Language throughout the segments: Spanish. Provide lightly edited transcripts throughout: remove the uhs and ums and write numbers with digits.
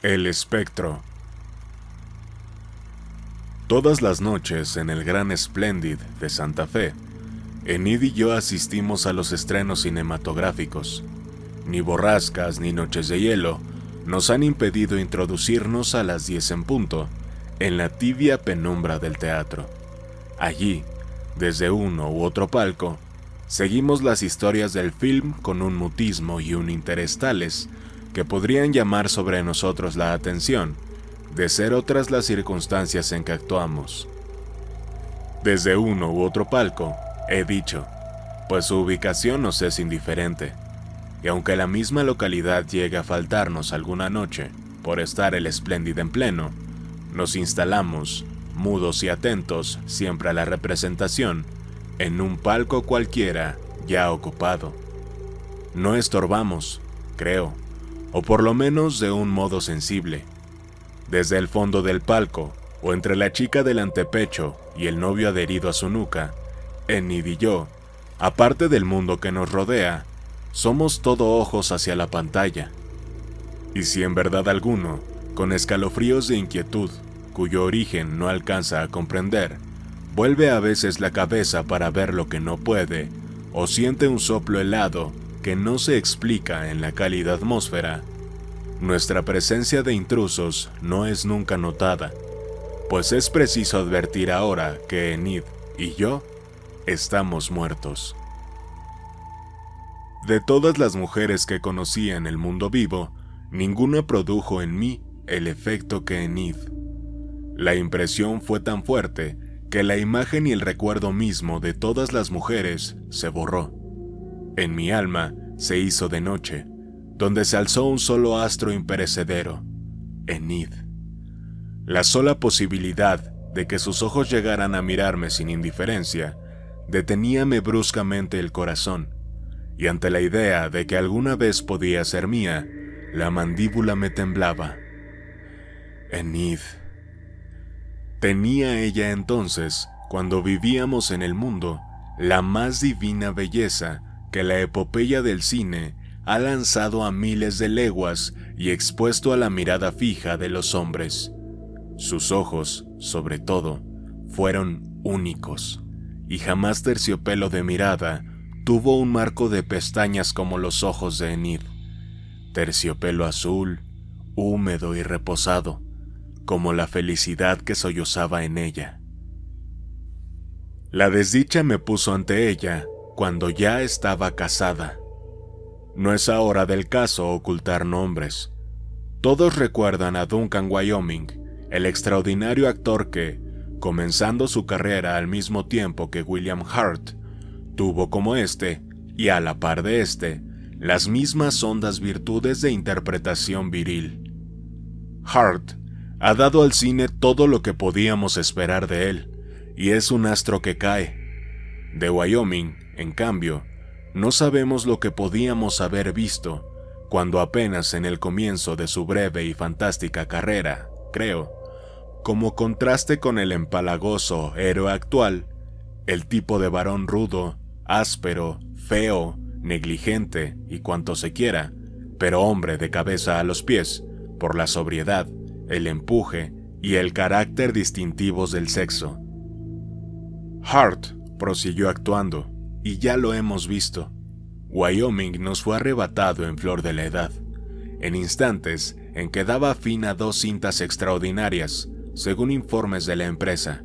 El espectro. Todas las noches en el Gran Splendid de Santa Fe, Enid y yo asistimos a los estrenos cinematográficos. Ni borrascas ni noches de hielo nos han impedido introducirnos a las 10 en punto en la tibia penumbra del teatro. Allí, desde uno u otro palco, seguimos las historias del film con un mutismo y un interés tales que podrían llamar sobre nosotros la atención, de ser otras las circunstancias en que actuamos. Desde uno u otro palco, he dicho, pues su ubicación nos es indiferente, y aunque la misma localidad llegue a faltarnos alguna noche por estar el Splendid en pleno, nos instalamos, mudos y atentos siempre a la representación, en un palco cualquiera ya ocupado. No estorbamos, creo, o por lo menos de un modo sensible. Desde el fondo del palco, o entre la chica del antepecho y el novio adherido a su nuca, Enid y yo, aparte del mundo que nos rodea, somos todo ojos hacia la pantalla. Y si en verdad alguno, con escalofríos de inquietud, cuyo origen no alcanza a comprender, vuelve a veces la cabeza para ver lo que no puede, o siente un soplo helado que no se explica en la cálida atmósfera, nuestra presencia de intrusos no es nunca notada, pues es preciso advertir ahora que Enid y yo estamos muertos. De todas las mujeres que conocí en el mundo vivo, ninguna produjo en mí el efecto que Enid. La impresión fue tan fuerte que la imagen y el recuerdo mismo de todas las mujeres se borró. En mi alma se hizo de noche, donde se alzó un solo astro imperecedero, Enid. La sola posibilidad de que sus ojos llegaran a mirarme sin indiferencia deteníame bruscamente el corazón, y ante la idea de que alguna vez podía ser mía, la mandíbula me temblaba. Enid. Tenía ella entonces, cuando vivíamos en el mundo, la más divina belleza que la epopeya del cine ha lanzado a miles de leguas y expuesto a la mirada fija de los hombres. Sus ojos, sobre todo, fueron únicos, y jamás terciopelo de mirada tuvo un marco de pestañas como los ojos de Enid. Terciopelo azul, húmedo y reposado, como la felicidad que sollozaba en ella. La desdicha me puso ante ella cuando ya estaba casada. No es ahora del caso ocultar nombres. Todos recuerdan a Duncan Wyoming, el extraordinario actor que, comenzando su carrera al mismo tiempo que William Hurt, tuvo como este, y a la par de este, las mismas hondas virtudes de interpretación viril. Hurt ha dado al cine todo lo que podíamos esperar de él, y es un astro que cae. De Wyoming, en cambio, no sabemos lo que podíamos haber visto, cuando apenas en el comienzo de su breve y fantástica carrera, creo, como contraste con el empalagoso héroe actual, el tipo de varón rudo, áspero, feo, negligente y cuanto se quiera, pero hombre de cabeza a los pies, por la sobriedad, el empuje y el carácter distintivos del sexo. Hurt prosiguió actuando, y ya lo hemos visto. Wyoming nos fue arrebatado en flor de la edad, en instantes en que daba fin a 2 cintas extraordinarias, según informes de la empresa,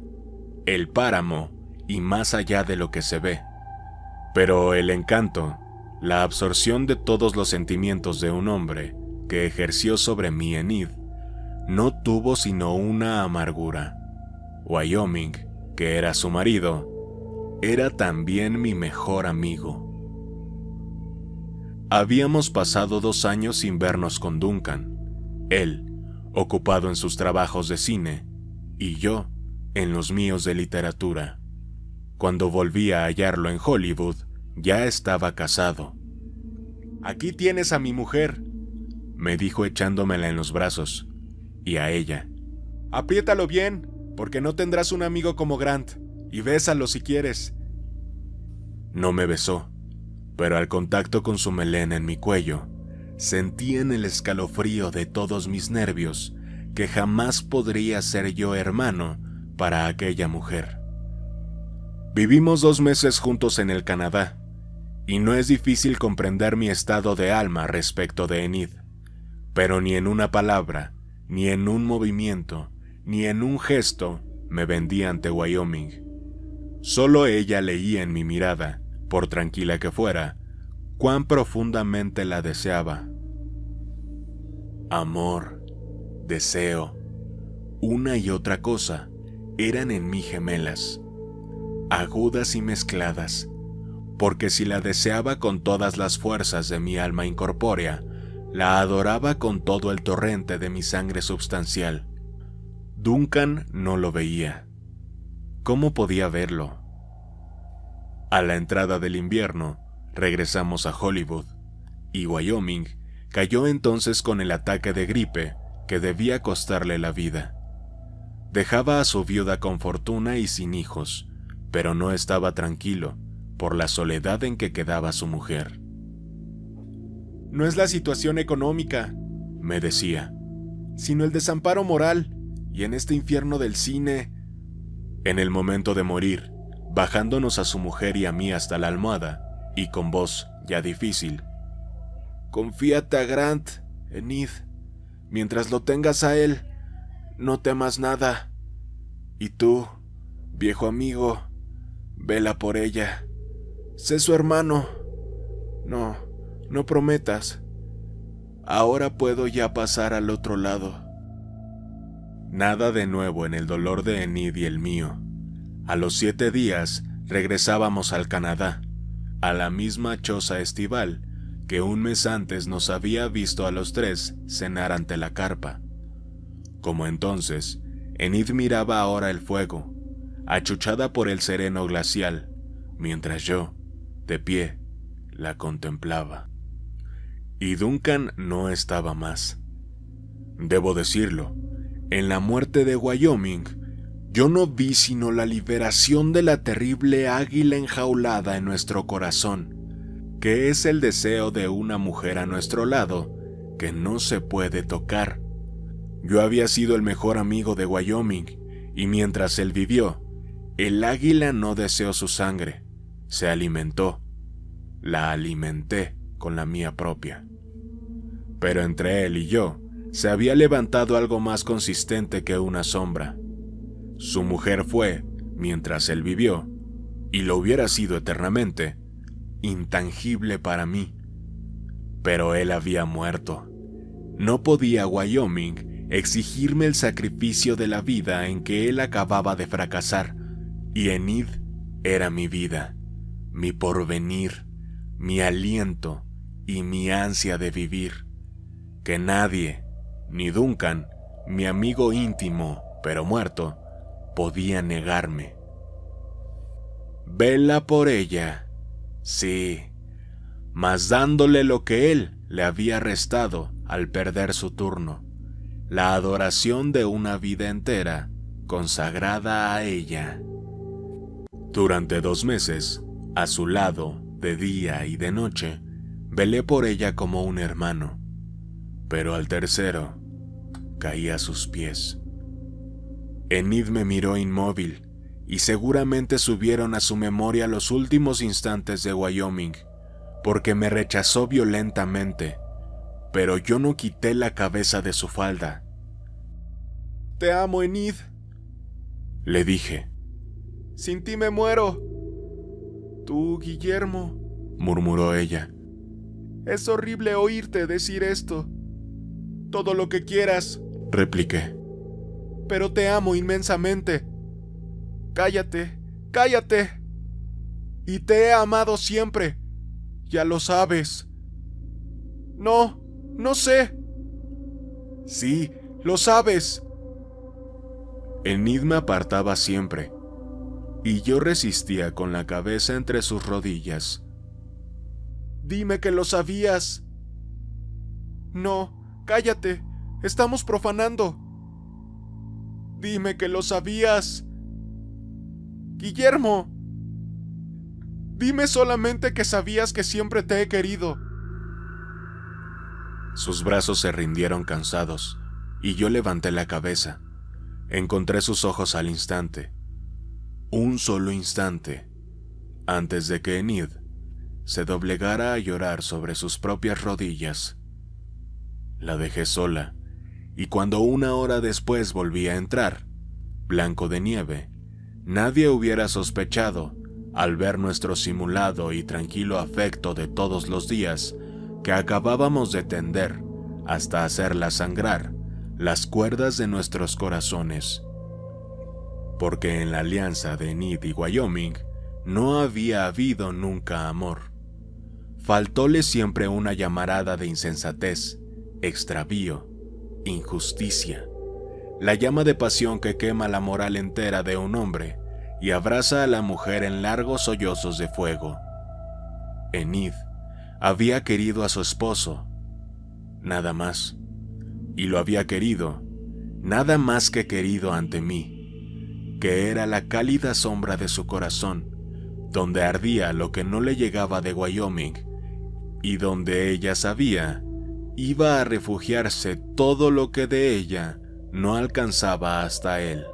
El Páramo y Más allá de lo que se ve. Pero el encanto, la absorción de todos los sentimientos de un hombre que ejerció sobre mí Enid, no tuvo sino una amargura. Wyoming, que era su marido, era también mi mejor amigo. Habíamos pasado 2 años sin vernos con Duncan, él, ocupado en sus trabajos de cine, y yo, en los míos de literatura. Cuando volví a hallarlo en Hollywood, ya estaba casado. «Aquí tienes a mi mujer», me dijo echándomela en los brazos, y a ella. «Apriétalo bien, porque no tendrás un amigo como Grant, y bésalo si quieres». No me besó, pero al contacto con su melena en mi cuello, Sentí en el escalofrío de todos mis nervios que jamás podría ser yo hermano para aquella mujer. Vivimos 2 meses juntos en el Canadá, y no es difícil comprender mi estado de alma respecto de Enid, pero ni en una palabra, ni en un movimiento, ni en un gesto me vendí ante Wyoming. Solo ella leía en mi mirada, por tranquila que fuera, cuán profundamente la deseaba. Amor, deseo, una y otra cosa eran en mí gemelas, agudas y mezcladas, porque si la deseaba con todas las fuerzas de mi alma incorpórea, la adoraba con todo el torrente de mi sangre substancial. Duncan no lo veía. ¿Cómo podía verlo? A la entrada del invierno, regresamos a Hollywood, y Wyoming cayó entonces con el ataque de gripe que debía costarle la vida. Dejaba a su viuda con fortuna y sin hijos, pero no estaba tranquilo por la soledad en que quedaba su mujer. No es la situación económica, me decía, sino el desamparo moral, y en este infierno del cine. En el momento de morir, bajándonos a su mujer y a mí hasta la almohada, y con voz ya difícil: confíate a Grant, Enid. Mientras lo tengas a él, no temas nada. Y tú, viejo amigo, vela por ella. Sé su hermano. No prometas. Ahora puedo ya pasar al otro lado. Nada de nuevo en el dolor de Enid y el mío. A los 7 días regresábamos al Canadá, a la misma choza estival que un mes antes nos había visto a los 3 cenar ante la carpa. Como entonces, Enid miraba ahora el fuego, achuchada por el sereno glacial, mientras yo, de pie, la contemplaba. Y Duncan no estaba más. Debo decirlo, en la muerte de Wyoming, yo no vi sino la liberación de la terrible águila enjaulada en nuestro corazón, que es el deseo de una mujer a nuestro lado que no se puede tocar. Yo había sido el mejor amigo de Wyoming, y mientras él vivió, el águila no deseó su sangre, se alimentó. La alimenté con la mía propia. Pero entre él y yo se había levantado algo más consistente que una sombra. Su mujer fue, mientras él vivió, y lo hubiera sido eternamente, intangible para mí. Pero él había muerto. No podía Wyoming exigirme el sacrificio de la vida en que él acababa de fracasar, y Enid era mi vida, mi porvenir, mi aliento y mi ansia de vivir, que nadie, ni Duncan, mi amigo íntimo, pero muerto, podía negarme. Vela por ella, sí, mas dándole lo que él le había restado al perder su turno, la adoración de una vida entera consagrada a ella. Durante 2 meses, a su lado, de día y de noche, velé por ella como un hermano, pero al tercero caí a sus pies. Enid me miró inmóvil, y seguramente subieron a su memoria los últimos instantes de Wyoming, porque me rechazó violentamente, pero yo no quité la cabeza de su falda. Te amo, Enid, le dije. Sin ti me muero. Tú, Guillermo, murmuró ella. Es horrible oírte decir esto. Todo lo que quieras, repliqué. Pero te amo inmensamente. Cállate, cállate. Y te he amado siempre. Ya lo sabes. No sé. Sí, lo sabes. Enid me apartaba siempre, y yo resistía con la cabeza entre sus rodillas. Dime que lo sabías. No, cállate, estamos profanando. Dime que lo sabías. Guillermo. Dime solamente que sabías que siempre te he querido. Sus brazos se rindieron cansados, y yo levanté la cabeza. Encontré sus ojos al instante. Un solo instante, antes de que Enid se doblegara a llorar sobre sus propias rodillas. La dejé sola, y cuando 1 hora después volví a entrar, blanco de nieve, nadie hubiera sospechado, al ver nuestro simulado y tranquilo afecto de todos los días, que acabábamos de tender, hasta hacerla sangrar, las cuerdas de nuestros corazones. Porque en la alianza de Enid y Wyoming no había habido nunca amor. Faltóle siempre una llamarada de insensatez, extravío, injusticia, la llama de pasión que quema la moral entera de un hombre y abraza a la mujer en largos sollozos de fuego. Enid había querido a su esposo, nada más, y lo había querido, nada más que querido ante mí, que era la cálida sombra de su corazón, donde ardía lo que no le llegaba de Wyoming, y donde ella sabía iba a refugiarse todo lo que de ella no alcanzaba hasta él.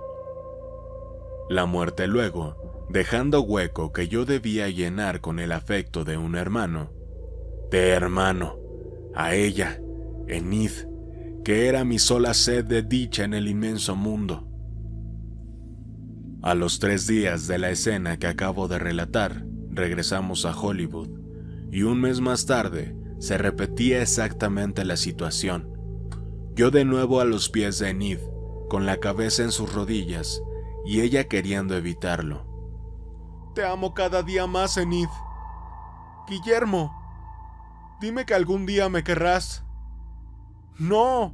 La muerte luego, dejando hueco que yo debía llenar con el afecto de un hermano, a ella, Enid, que era mi sola sed de dicha en el inmenso mundo. A los 3 días de la escena que acabo de relatar, regresamos a Hollywood, y un mes más tarde se repetía exactamente la situación. Yo de nuevo a los pies de Enid, con la cabeza en sus rodillas, y ella queriendo evitarlo. Te amo cada día más, Enid. Guillermo, dime que algún día me querrás. No.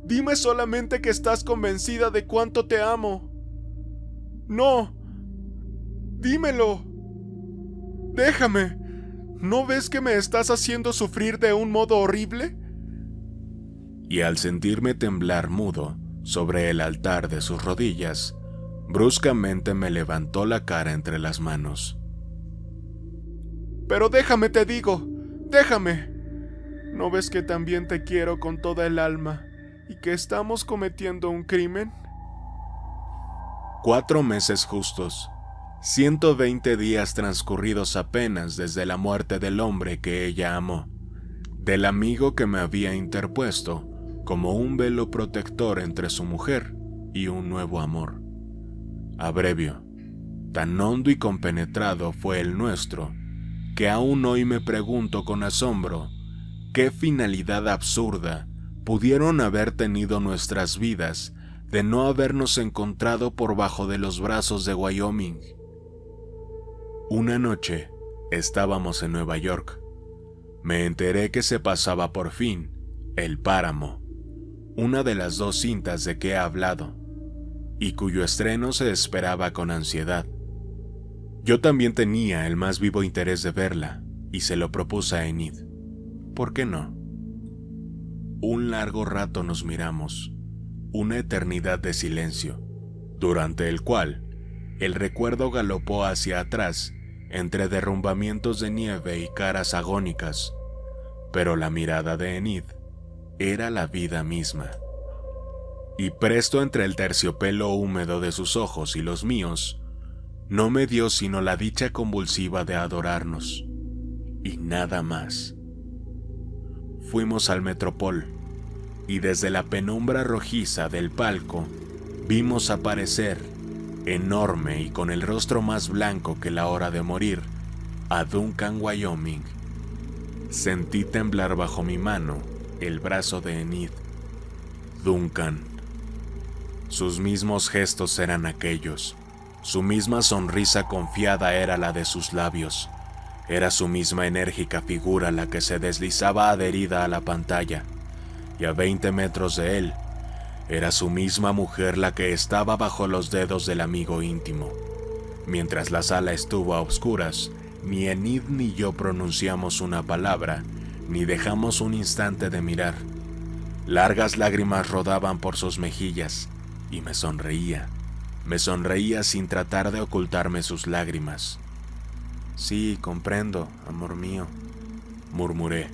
Dime solamente que estás convencida de cuánto te amo. No. Dímelo. Déjame. ¿No ves que me estás haciendo sufrir de un modo horrible? Y al sentirme temblar mudo sobre el altar de sus rodillas, bruscamente me levantó la cara entre las manos. Pero déjame, te digo, déjame. ¿No ves que también te quiero con toda el alma y que estamos cometiendo un crimen? 4 meses justos, 120 días transcurridos apenas desde la muerte del hombre que ella amó, del amigo que me había interpuesto como un velo protector entre su mujer y un nuevo amor. Abrevio, tan hondo y compenetrado fue el nuestro, que aún hoy me pregunto con asombro qué finalidad absurda pudieron haber tenido nuestras vidas de no habernos encontrado por bajo de los brazos de Wyoming. Una noche estábamos en Nueva York. Me enteré que se pasaba por fin El Páramo, una de las 2 cintas de que he hablado, y cuyo estreno se esperaba con ansiedad. Yo también tenía el más vivo interés de verla, y se lo propuse a Enid. ¿Por qué no? Un largo rato nos miramos, una eternidad de silencio, durante el cual el recuerdo galopó hacia atrás entre derrumbamientos de nieve y caras agónicas, pero la mirada de Enid era la vida misma. Y presto entre el terciopelo húmedo de sus ojos y los míos, no me dio sino la dicha convulsiva de adorarnos, y nada más. Fuimos al Metropol, y desde la penumbra rojiza del palco vimos aparecer, enorme y con el rostro más blanco que la hora de morir, a Duncan, Wyoming. Sentí temblar bajo mi mano el brazo de Enid. Duncan. Sus mismos gestos eran aquellos, su misma sonrisa confiada era la de sus labios, era su misma enérgica figura la que se deslizaba adherida a la pantalla, y a 20 metros de él, era su misma mujer la que estaba bajo los dedos del amigo íntimo. Mientras la sala estuvo a oscuras, ni Enid ni yo pronunciamos una palabra, ni dejamos un instante de mirar. Largas lágrimas rodaban por sus mejillas, y me sonreía sin tratar de ocultarme sus lágrimas. «Sí, comprendo, amor mío», murmuré.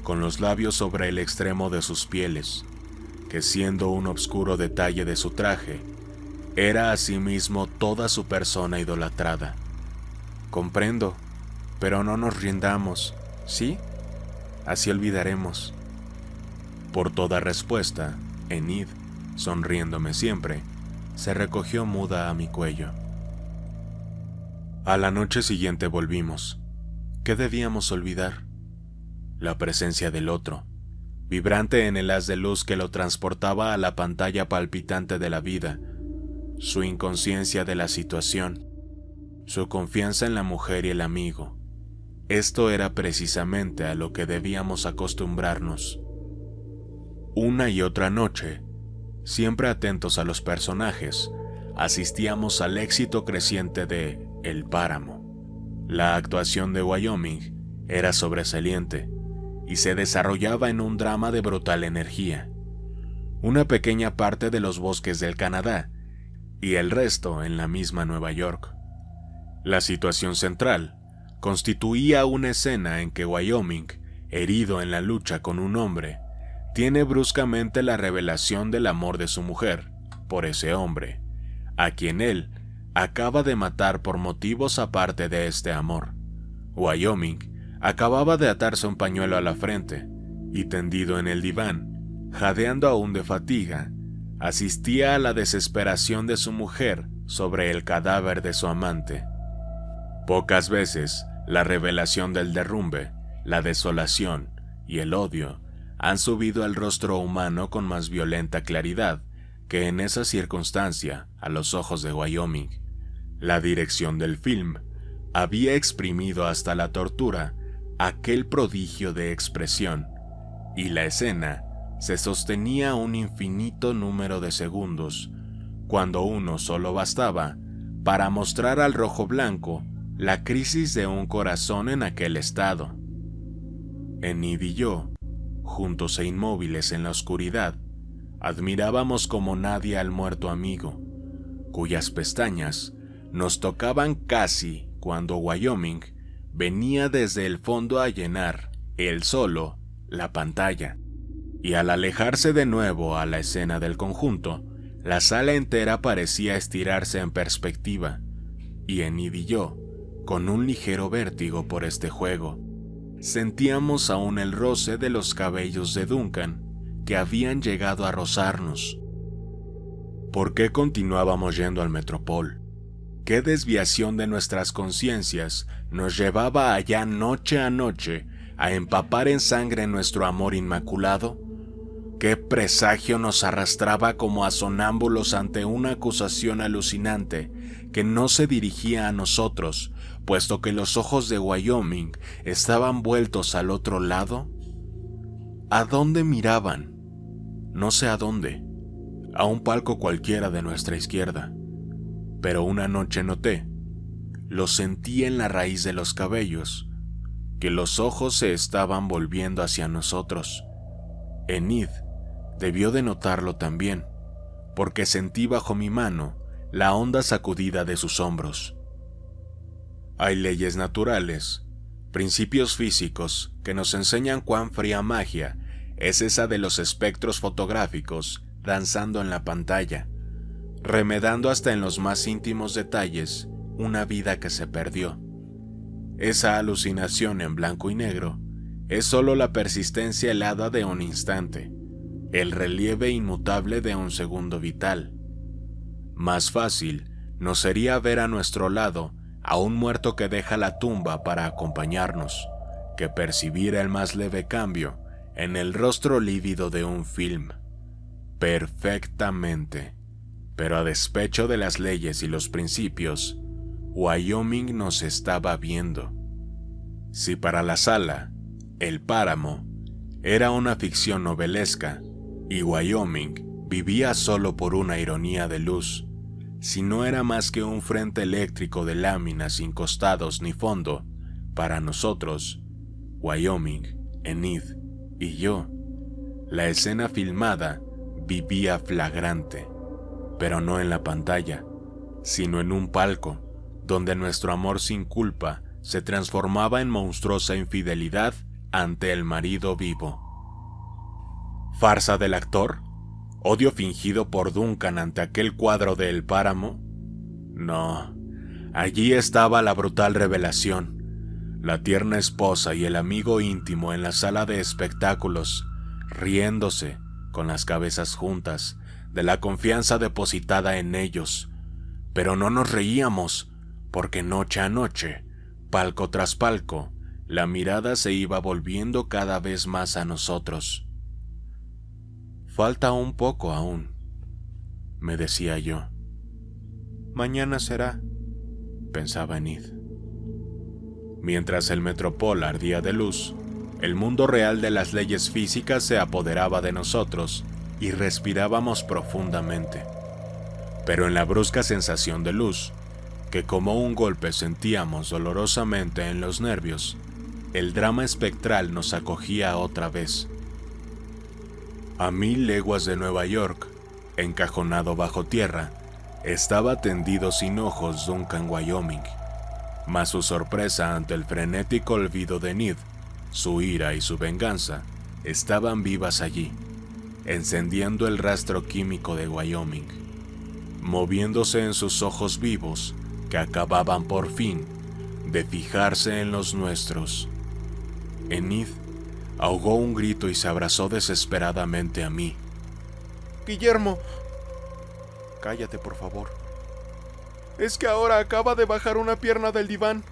con los labios sobre el extremo de sus pieles, que siendo un obscuro detalle de su traje, era asimismo toda su persona idolatrada. Comprendo, pero no nos rindamos, ¿sí? Así olvidaremos. Por toda respuesta, Enid, sonriéndome siempre, se recogió muda a mi cuello. A la noche siguiente volvimos. ¿Qué debíamos olvidar? La presencia del otro, vibrante en el haz de luz que lo transportaba a la pantalla palpitante de la vida, su inconsciencia de la situación, su confianza en la mujer y el amigo. Esto era precisamente a lo que debíamos acostumbrarnos. Una y otra noche, siempre atentos a los personajes, asistíamos al éxito creciente de El Páramo. La actuación de Wyoming era sobresaliente y se desarrollaba en un drama de brutal energía. Una pequeña parte de los bosques del Canadá y el resto en la misma Nueva York. La situación central constituía una escena en que Wyoming, herido en la lucha con un hombre, tiene bruscamente la revelación del amor de su mujer por ese hombre, a quien él acaba de matar por motivos aparte de este amor. Wyoming acababa de atarse un pañuelo a la frente y, tendido en el diván, jadeando aún de fatiga, asistía a la desesperación de su mujer sobre el cadáver de su amante. Pocas veces la revelación del derrumbe, la desolación y el odio han subido al rostro humano con más violenta claridad que en esa circunstancia a los ojos de Wyoming. La dirección del film había exprimido hasta la tortura aquel prodigio de expresión, y la escena se sostenía un infinito número de segundos, cuando uno solo bastaba para mostrar al rojo blanco la crisis de un corazón en aquel estado. Enid y yo, juntos e inmóviles en la oscuridad, admirábamos como nadie al muerto amigo, cuyas pestañas nos tocaban casi cuando Wyoming venía desde el fondo a llenar, él solo, la pantalla, y al alejarse de nuevo a la escena del conjunto, la sala entera parecía estirarse en perspectiva, y Enid y yo, con un ligero vértigo por este juego, sentíamos aún el roce de los cabellos de Duncan que habían llegado a rozarnos. ¿Por qué continuábamos yendo al Metropol? ¿Qué desviación de nuestras conciencias nos llevaba allá noche a noche a empapar en sangre nuestro amor inmaculado? ¿Qué presagio nos arrastraba como a sonámbulos ante una acusación alucinante que no se dirigía a nosotros, puesto que los ojos de Wyoming estaban vueltos al otro lado? ¿A dónde miraban? No sé a dónde, a un palco cualquiera de nuestra izquierda. Pero una noche noté, lo sentí en la raíz de los cabellos, que los ojos se estaban volviendo hacia nosotros. Enid debió de notarlo también, porque sentí bajo mi mano la honda sacudida de sus hombros. Hay leyes naturales, principios físicos que nos enseñan cuán fría magia es esa de los espectros fotográficos danzando en la pantalla, remedando hasta en los más íntimos detalles una vida que se perdió. Esa alucinación en blanco y negro es solo la persistencia helada de un instante, el relieve inmutable de un segundo vital. Más fácil nos sería ver a nuestro lado a un muerto que deja la tumba para acompañarnos, que percibir el más leve cambio en el rostro lívido de un film. Perfectamente. Pero a despecho de las leyes y los principios, Wyoming nos estaba viendo. Si para la sala, El Páramo era una ficción novelesca y Wyoming vivía solo por una ironía de luz, si no era más que un frente eléctrico de láminas sin costados ni fondo, para nosotros, Wyoming, Enid y yo, la escena filmada vivía flagrante, pero no en la pantalla, sino en un palco, donde nuestro amor sin culpa se transformaba en monstruosa infidelidad ante el marido vivo. ¿Farsa del actor? ¿Odio fingido por Duncan ante aquel cuadro de El Páramo? No, allí estaba la brutal revelación, la tierna esposa y el amigo íntimo en la sala de espectáculos, riéndose, con las cabezas juntas, de la confianza depositada en ellos. Pero no nos reíamos, porque noche a noche, palco tras palco, la mirada se iba volviendo cada vez más a nosotros. Falta un poco aún, me decía yo. Mañana será, pensaba Enid. Mientras el Metropol ardía de luz, el mundo real de las leyes físicas se apoderaba de nosotros y respirábamos profundamente. Pero en la brusca sensación de luz, que como un golpe sentíamos dolorosamente en los nervios, el drama espectral nos acogía otra vez. A 1000 leguas de Nueva York, encajonado bajo tierra, estaba tendido sin ojos Duncan, Wyoming. Mas su sorpresa ante el frenético olvido de Enid, su ira y su venganza, estaban vivas allí, encendiendo el rastro químico de Wyoming, moviéndose en sus ojos vivos que acababan por fin de fijarse en los nuestros. Enid ahogó un grito y se abrazó desesperadamente a mí. Guillermo, cállate por favor. Es que ahora acaba de bajar una pierna del diván.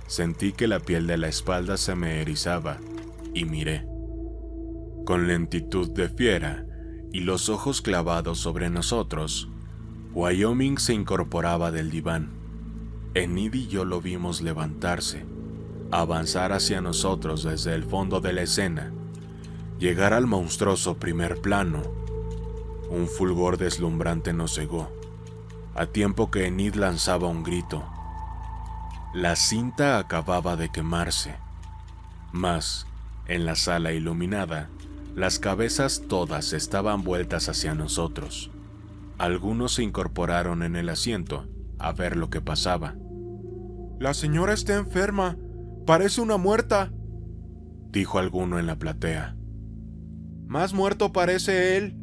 Sentí que la piel de la espalda se me erizaba y miré. Con lentitud de fiera y los ojos clavados sobre nosotros, Wyoming se incorporaba del diván. Enid y yo lo vimos levantarse, avanzar hacia nosotros desde el fondo de la escena, llegar al monstruoso primer plano. Un fulgor deslumbrante nos cegó, a tiempo que Enid lanzaba un grito. La cinta acababa de quemarse, mas, en la sala iluminada, las cabezas todas estaban vueltas hacia nosotros. Algunos se incorporaron en el asiento a ver lo que pasaba. La señora está enferma. Parece una muerta, dijo alguno en la platea. Más muerto parece él,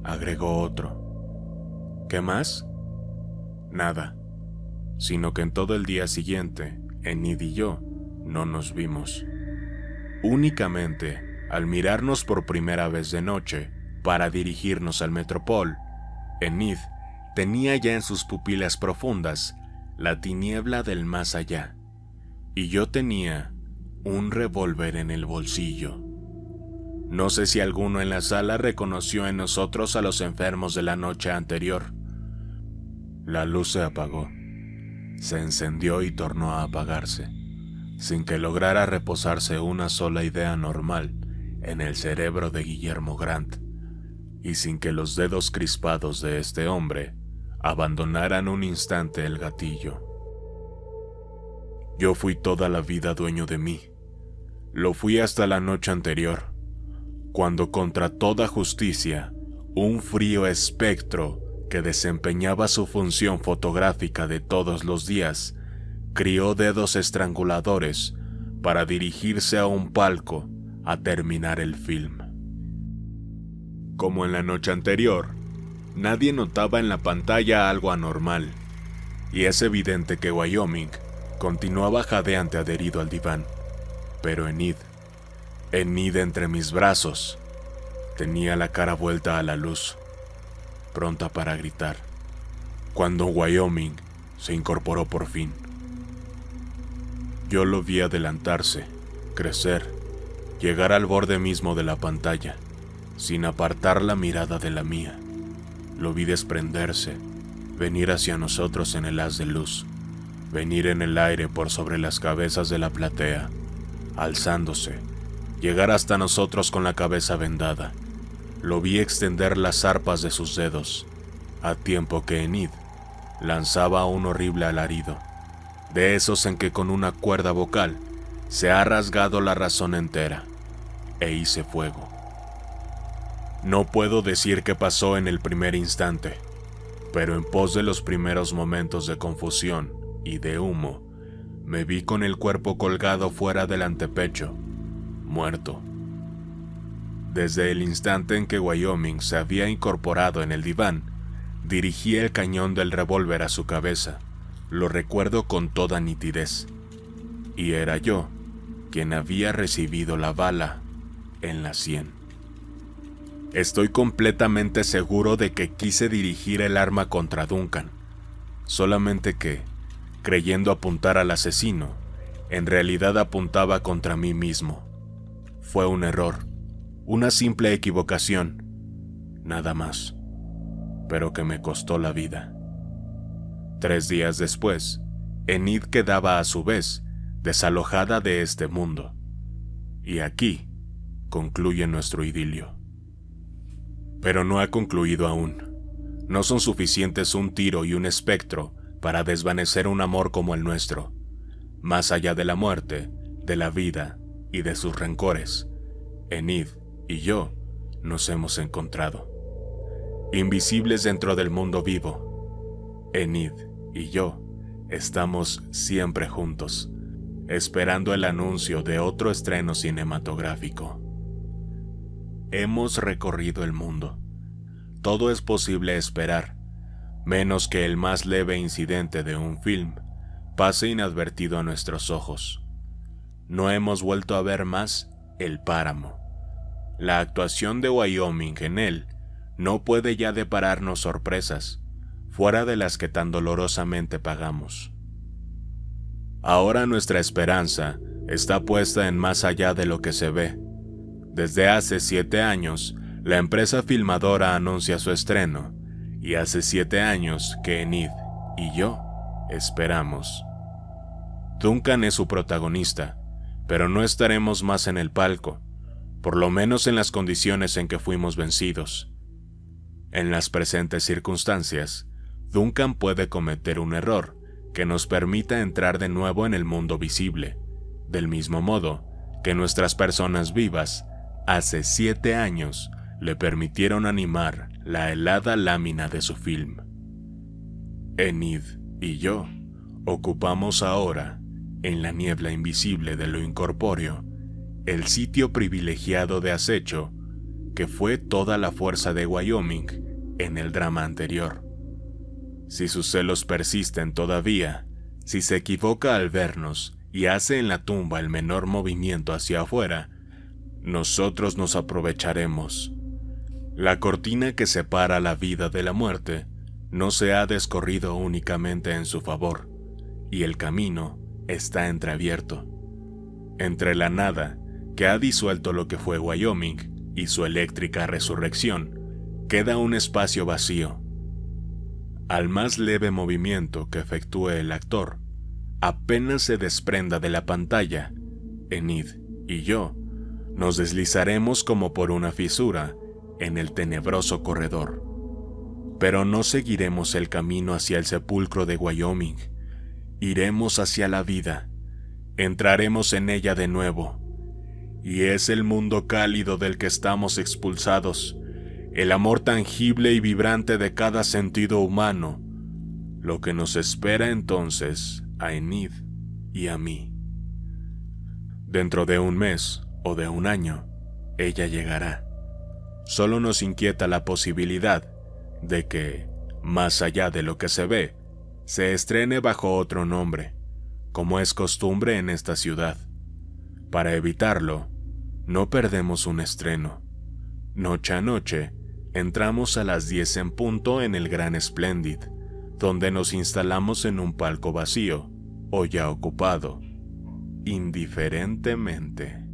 agregó otro. ¿Qué más? Nada, sino que en todo el día siguiente, Enid y yo no nos vimos. Únicamente, al mirarnos por primera vez de noche para dirigirnos al Metropol, Enid tenía ya en sus pupilas profundas la tiniebla del más allá, y yo tenía un revólver en el bolsillo. No sé si alguno en la sala reconoció en nosotros a los enfermos de la noche anterior. La luz se apagó, se encendió y tornó a apagarse, sin que lograra reposarse una sola idea normal en el cerebro de Guillermo Grant, y sin que los dedos crispados de este hombre abandonaran un instante el gatillo. Yo fui toda la vida dueño de mí. Lo fui hasta la noche anterior, cuando contra toda justicia, un frío espectro que desempeñaba su función fotográfica de todos los días, crió dedos estranguladores para dirigirse a un palco a terminar el film. Como en la noche anterior, nadie notaba en la pantalla algo anormal, y es evidente que Wyoming continuaba jadeante adherido al diván, pero Enid entre mis brazos, tenía la cara vuelta a la luz, pronta para gritar, cuando Wyoming se incorporó por fin. Yo lo vi adelantarse, crecer, llegar al borde mismo de la pantalla, sin apartar la mirada de la mía. Lo vi desprenderse, venir hacia nosotros en el haz de luz, venir en el aire por sobre las cabezas de la platea, alzándose, llegar hasta nosotros con la cabeza vendada. Lo vi extender las arpas de sus dedos, a tiempo que Enid lanzaba un horrible alarido, de esos en que con una cuerda vocal se ha rasgado la razón entera, e hice fuego. No puedo decir qué pasó en el primer instante, pero en pos de los primeros momentos de confusión y de humo, me vi con el cuerpo colgado fuera del antepecho, muerto. Desde el instante en que Wyoming se había incorporado en el diván, dirigí el cañón del revólver a su cabeza. Lo recuerdo con toda nitidez. Y era yo quien había recibido la bala en la sien. Estoy completamente seguro de que quise dirigir el arma contra Duncan, solamente que, creyendo apuntar al asesino, en realidad apuntaba contra mí mismo. Fue un error, una simple equivocación, nada más, pero que me costó la vida. 3 días después, Enid quedaba a su vez desalojada de este mundo. Y aquí concluye nuestro idilio. Pero no ha concluido aún. No son suficientes un tiro y un espectro para desvanecer un amor como el nuestro. Más allá de la muerte, de la vida y de sus rencores, Enid y yo nos hemos encontrado. Invisibles dentro del mundo vivo, Enid y yo estamos siempre juntos, esperando el anuncio de otro estreno cinematográfico. Hemos recorrido el mundo. Todo es posible esperar, menos que el más leve incidente de un film pase inadvertido a nuestros ojos. No hemos vuelto a ver más El Páramo. La actuación de Wyoming en él no puede ya depararnos sorpresas, fuera de las que tan dolorosamente pagamos. Ahora nuestra esperanza está puesta en más allá de lo que se ve. Desde hace 7 años, la empresa filmadora anuncia su estreno, y hace 7 años que Enid y yo esperamos. Duncan es su protagonista, pero no estaremos más en el palco, por lo menos en las condiciones en que fuimos vencidos. En las presentes circunstancias, Duncan puede cometer un error que nos permita entrar de nuevo en el mundo visible, del mismo modo que nuestras personas vivas hace 7 años le permitieron animar la helada lámina de su film. Enid y yo ocupamos ahora, en la niebla invisible de lo incorpóreo, el sitio privilegiado de acecho que fue toda la fuerza de Wyoming en el drama anterior. Si sus celos persisten todavía, si se equivoca al vernos y hace en la tumba el menor movimiento hacia afuera, nosotros nos aprovecharemos. La cortina que separa la vida de la muerte no se ha descorrido únicamente en su favor, y el camino está entreabierto. Entre la nada, que ha disuelto lo que fue Wyoming, y su eléctrica resurrección, queda un espacio vacío. Al más leve movimiento que efectúe el actor, apenas se desprenda de la pantalla, Enid y yo nos deslizaremos como por una fisura en el tenebroso corredor. Pero no seguiremos el camino hacia el sepulcro de Wyoming. Iremos hacia la vida. Entraremos en ella de nuevo. Y es el mundo cálido del que estamos expulsados, el amor tangible y vibrante de cada sentido humano, lo que nos espera entonces a Enid y a mí. Dentro de un mes o de un año, ella llegará. Solo nos inquieta la posibilidad de que, más allá de lo que se ve, se estrene bajo otro nombre, como es costumbre en esta ciudad. Para evitarlo, no perdemos un estreno. Noche a noche, entramos a las 10 en punto en el Gran Splendid, donde nos instalamos en un palco vacío, o ya ocupado, indiferentemente.